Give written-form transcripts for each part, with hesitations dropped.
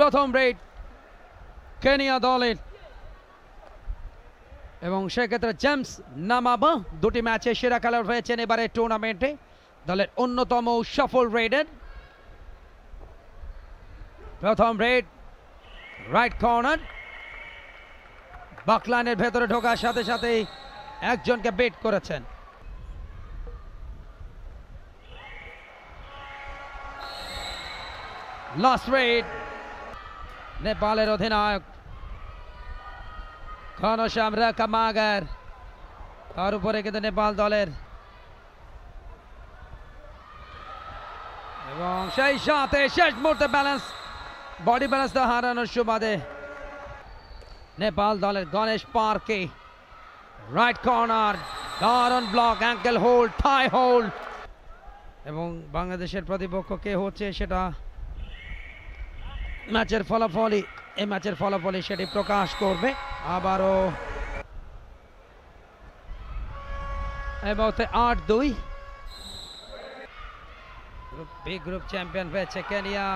প্রথম red Kenya দলের, এবং সেক্ষেত্রে জেমস নামাবা দুটি ম্যাচে সেরা খেলোয়াড় হয়েছেন এবারে টুর্নামেন্টে, দলের অন্যতম সফল রেডার। প্রথম রেড রাইট কর্নার, বাকলাইনের ভেতরে ঢোকার সাথে সাথেই একজনকে বিট করেছেন। লাস্ট রেড নেপালের অধিনায়ক ঘনশ্যাম রাকামাগার, তার উপরে কিন্তু নেপাল দলের, এবং সেই সাথে শেষ মুহূর্তে বডি ব্যালেন্স হারানোর সুবাদে নেপাল দলের গণেশ পার্কে রাইট কর্নার, দারুণ ব্লক, অ্যাঙ্কেল হোল্ড, থাই হোল্ড, এবং বাংলাদেশের প্রতিপক্ষ কে হচ্ছে সেটা ম্যাচের ফলাফলই সেটি প্রকাশ করবে। আবারও এই মুহূর্তে 8-2 বি গ্রুপ চ্যাম্পিয়ন হয়েছে কেনিয়া।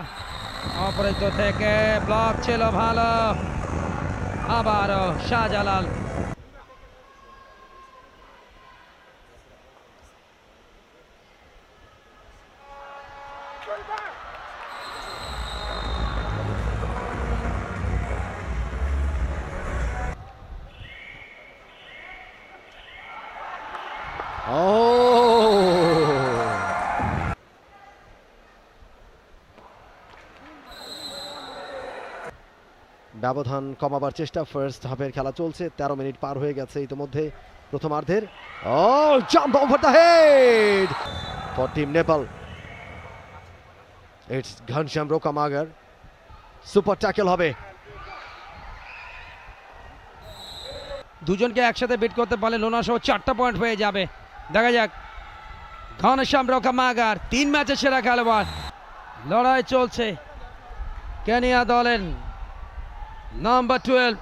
অপরাজিত থেকে ব্লক ছিল ভালো, আবারও শাহজালাল। ব্যবধান কমাবার চেষ্টা, ফার্স্ট হাফের খেলা চলছে, 13 মিনিট পার হয়ে গেছে ইতিমধ্যে প্রথমার্ধের। Jump over the head for team Nepal, it's Ghanshyam Rokamagar, super tackle হবে। দুজনকে একসাথে বিট করতে পারলে লোনা সহ 4টা পয়েন্ট হয়ে যাবে। দেখা যাক, ঘনশ্যাম রোকামাগার 3 ম্যাচের সেরা খেলোয়াড়, লড়াই চলছে কেনিয়া দলের নাম্বার 12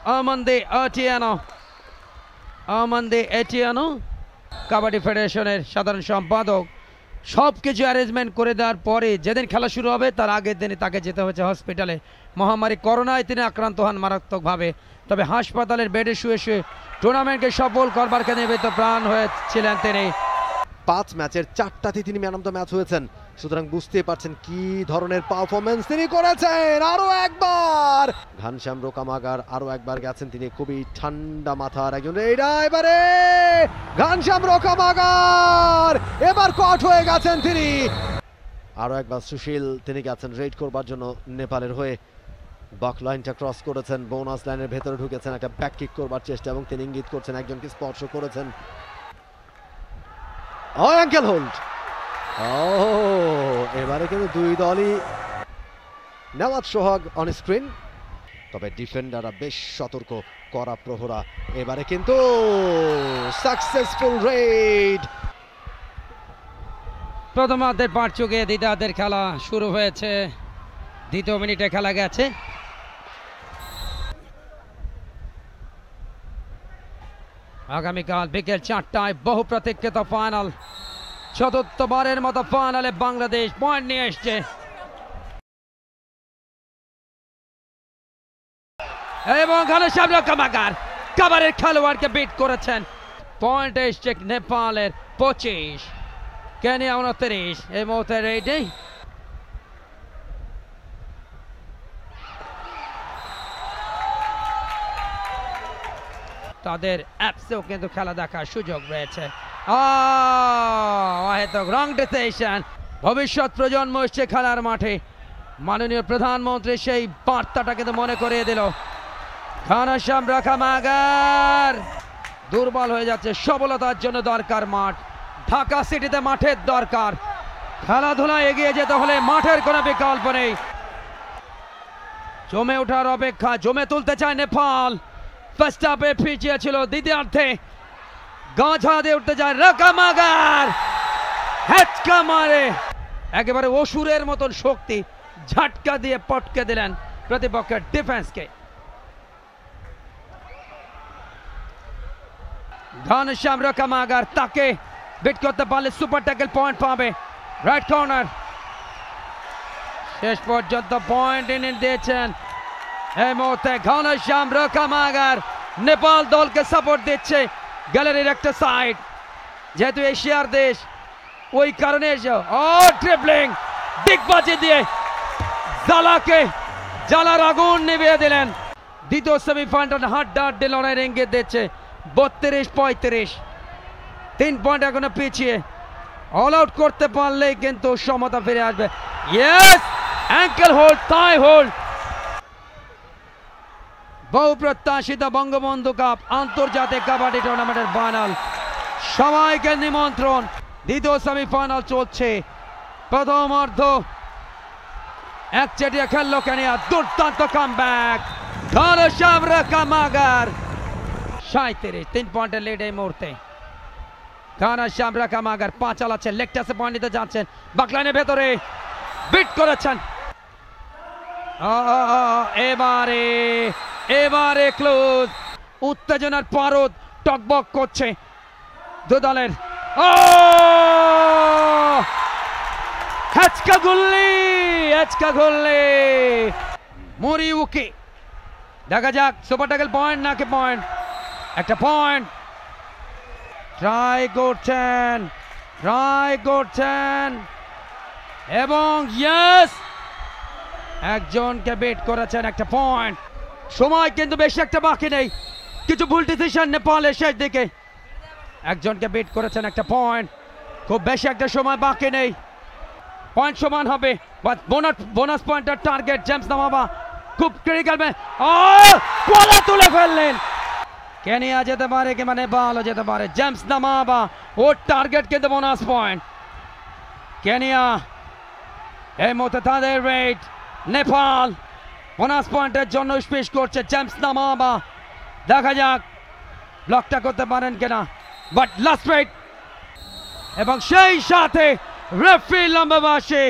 আমন্দে এটিয়ানো, কাবাডি ফেডারেশনের সাধারণ সম্পাদক। সব কিছু অ্যারেঞ্জমেন্ট করে দেওয়ার পরে যেদিন খেলা শুরু হবে তার আগের দিনে তাকে যেতে হয়েছে হসপিটালে। মহামারী করোনায় তিনি আক্রান্ত হন মারাত্মকভাবে, তবে হাসপাতালের বেডে শুয়ে শুয়ে টুর্নামেন্টকে সফল করবার নিবেদিত প্রাণ হয়েছিলেন তিনি। 5 ম্যাচের 4টাতে তিনি ম্যান অফ দ্য ম্যাচ হয়েছেন, সুতরাং বুঝতে পারছেন কি ধরনের পারফরমেন্স তিনি করেছেন। আরো একবার ঘনশ্যাম রোকামাগার আরো একবার গেছেন, তিনি খুবই ঠান্ডা মাথার একজন রেডার। এবারে ঘনশ্যাম রোকামাগার এবার কট হয়ে গেছেন তিনি। আরো একবার সুশীল তিনি গেছেন রেড করবার জন্য নেপালের হয়ে, বাক লাইনটা ক্রস করেছেন, বোনাস লাইনের ভেতরে ঢুকেছেন, একটা ব্যাক কিক করবার চেষ্টা, এবং তিনি ইঙ্গিত করছেন একজনকে স্পর্শ করেছেন। Ankle hold. এবারে কিন্তু দুই দলই নেওয়াজ সোহাগ অন স্ক্রিন, তবে ডিফেন্ডাররা বেশ সতর্ক, কড়া প্রহরা। এবারে কিন্তু সাকসেসফুল রেড। প্রথমার্ধের পার্ট চুকে দ্বিতীয়ার্ধের খেলা শুরু হয়েছে, দ্বিতীয় মিনিটে খেলা গেছে। আগামীকাল বিকেল 4টায় বহু প্রতীক্ষিত ফাইনাল, চতুর্থবারের মতো ফাইনালে বাংলাদেশ পয়েন্ট নিয়ে এসছে, এবং ঘনশ্যাম রোকামাগার কাবারের খেলোয়াড়কে বিট করেছেন। পয়েন্ট এসছে নেপালের 25, কেনিয়া 29। এই মুহূর্তে রেডি তাদের অ্যাপসেও কিন্তু খেলা দেখার সুযোগ রয়েছে। রং ডিসিশন, ভবিষ্যৎ প্রজন্ম এসছে খেলার মাঠে। মাননীয় প্রধানমন্ত্রী সেই বার্তাটা কিন্তু মনে করিয়ে দিল। ঘনশ্যাম রোকামাগার দুর্বল হয়ে যাচ্ছে, সফলতার জন্য দরকার মাঠ। ঢাকা সিটিতে মাঠের দরকার, খেলাধুলায় এগিয়ে যেতে হলে মাঠের কোনো বিকল্প নেই। জমে ওঠার অপেক্ষা, জমে তুলতে চায় নেপাল। ফার্স্ট হাফে পিছিয়ে ছিল, দ্বিতীয়ার্ধে গাঁঝা দিয়ে উঠতে যায় রোকামাগার, হেচকা মারে একেবারে অসুরের মতন শক্তি, ঝাটকা দিয়ে পটকে দিলেন প্রতিপক্ষের ডিফেন্সকে। ঘনশ্যাম রোকামাগার তাকে বিট করতে পারলে সুপার ট্যাকল পয়েন্ট পাবে। রাইট কর্নার, শেষ পর্যন্ত পয়েন্ট এনে দিয়েছেন এই মুহূর্তে ঘনশ্যাম রকামাগার নেপাল দলকে সাপোর্ট দিচ্ছে গ্যালারির একটা সাইড, যেহেতু এশিয়ার দেশ ওই কারণে ট্রিপলিং দিগবাজি দিয়ে জ্বালার আগুন নিভিয়ে দিলেন। দ্বিতীয় সেমিফাইনাল হাড্ডাহাড্ডি লড়াইয়ের ইঙ্গিত দিচ্ছে 32-35, 3 পয়েন্ট এখনো পিছিয়ে। অল আউট করতে পারলেই কিন্তু সমতা ফিরে আসবে। ইয়েস, অ্যাঙ্কেল হোল্ড, থাই হোল্ড। বহু প্রত্যাশিত বঙ্গবন্ধু কাপ আন্তর্জাতিক কাবাডি টুর্নামেন্টের ফাইনাল, সবাইকে নিমন্ত্রণ। দ্বিতীয় সেমিফাইনাল চলছে, প্রথম অর্ধ একচেটিয়া খেললো কেনিয়া, দুর্দান্ত কামব্যাক ঘনশ্যাম রকামাগার 37, 3 পয়েন্টের লিড এই মুহূর্তে। ঘনশ্যাম রকামাগার 5 চালাচ্ছেন, লেগ টাসে পয়েন্ট নিতে যাচ্ছেন, বাকলাইনের ভেতরে বিট করেছেন। এবারে ক্লোজ, উত্তেজনার পারদ টকবক করছে দু দলের। হেচকা গুল্লি মরিউকি। দেখা যাক সুপার ট্যাকল পয়েন্ট নাকি পয়েন্ট। একটা পয়েন্ট ট্রাই করছেন এবং ইয়েস, একজনকে বেট করেছেন, একটা পয়েন্ট। সময় কিন্তু বেশি একটা বাকি নেই, কিছু ভুল ডিসিশন নেপালের শেষ দিকে। একজনকে বেট করেছেন, একটা পয়েন্ট, খুব বেশি একটা সময় বাকি নেই, পয়েন্ট সমান হবে। বোনাস পয়েন্টের টার্গেট জেমস নামাবা, খুব ক্রিটিক্যাল বলা তুলে ফেললেন। কেনিয়া যেতে পারে কিংবা নেপালও যেতে পারে, জেমস নামাবা ওর টার্গেট কিন্তু বোনাস পয়েন্ট। কেনিয়া এই মুহূর্তে তাদের রেট, নেপাল বোনাস পয়েন্টের জন্য স্পেশ করছে জেমস নামাবা। দেখা যাক ব্লকটা করতে পারেন কিনা, বাট লাস্ট রেট। এবং সেই সাথে রেফারি লম্বা বাঁশি,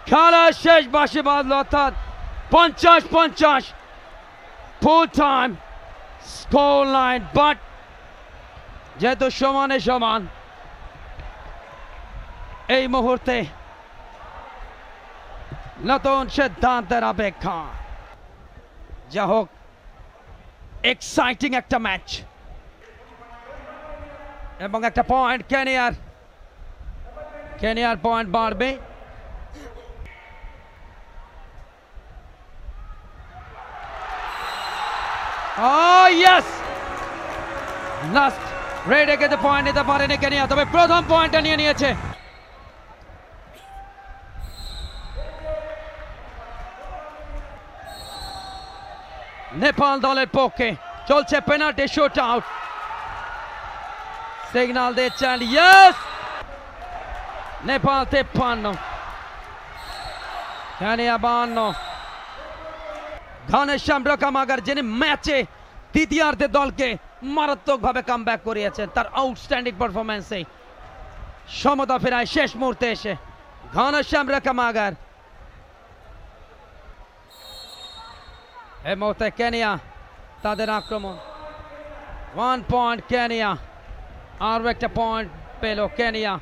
খেলা শেষ বাঁশি বাজলো, অর্থাৎ 50-50 full time score line. But যেহেতু সমানে সমান এই মুহূর্তে নতুন সিদ্ধান্তের অপেক্ষা। যা হোক, এক্সাইটিং একটা ম্যাচ এবং একটা পয়েন্ট কেনিয়ার পয়েন্ট বাড়বে। ইয়েস, লাস্ট রেডে কিন্তু পয়েন্ট নিতে পারেনি কেনিয়া, তবে প্রথম পয়েন্টটা নিয়ে নিয়েছে। নেপাল দলের পক্ষে চলছে পেনাল্টি শুট আউট, সিগন্যাল দিচ্ছেন ইয়েস। নেপাল 53, কেনিয়া 52। ঘনশ্যাম রকামাগার যিনি ম্যাচে দ্বিতীয়ার্ধে দলকে মারাত্মকভাবে কামব্যাক করিয়েছেন, তার আউটস্ট্যান্ডিং পারফরম্যান্সে সমতা ফেরায় শেষ মুহূর্তে এসে ঘনশ্যাম রকামাগার। এই মুহূর্তে কেনিয়া তাদের আক্রমণ, 1 পয়েন্ট কেনিয়া, আরও একটা পয়েন্ট পেল কেনিয়া।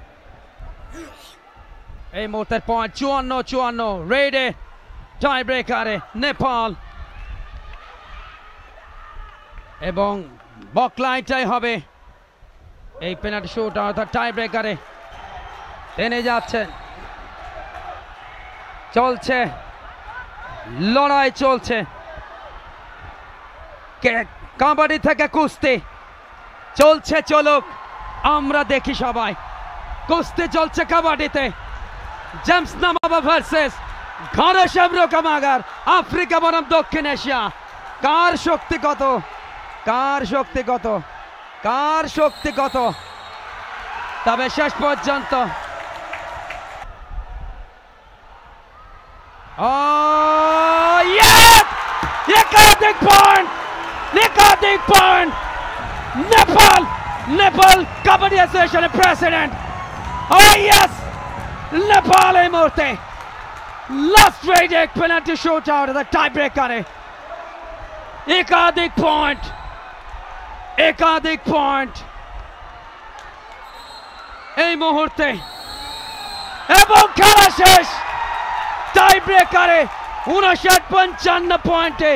এই মুহূর্তের পয়েন্ট 54-54, রেডে টাই ব্রেকারে নেপাল, এবং বকলাইনটাই হবে এই পেনাল্টি শুট অর্থাৎ টাই ব্রেকারে টেনে যাচ্ছেন। চলছে লড়াই, চলছে কাবাডি থেকে কুস্তি চলছে, চলুক আমরা দেখি সবাই। কুস্তি চলছে কাবাডিতে, জেমস নামাবা ভার্সেস ঘনশ্যাম রকামাগার, আফ্রিকা বনাম দক্ষিণ এশিয়া। কার শক্তি কত, কার শক্তি কত, কার শক্তি কত, তবে শেষ পর্যন্ত একাধিক পয়েন্ট নেপাল কাবাডি অ্যাসোসিয়েশনের প্রেসিডেন্ট। নেপাল এই মুহূর্তে লাস্ট রেডে পেনাল্টি শুট আউট টাই ব্রেকারে একাধিক পয়েন্ট এই মুহূর্তে, এবং খেলা শেষ টাই ব্রেকারে 59-55 পয়েন্টে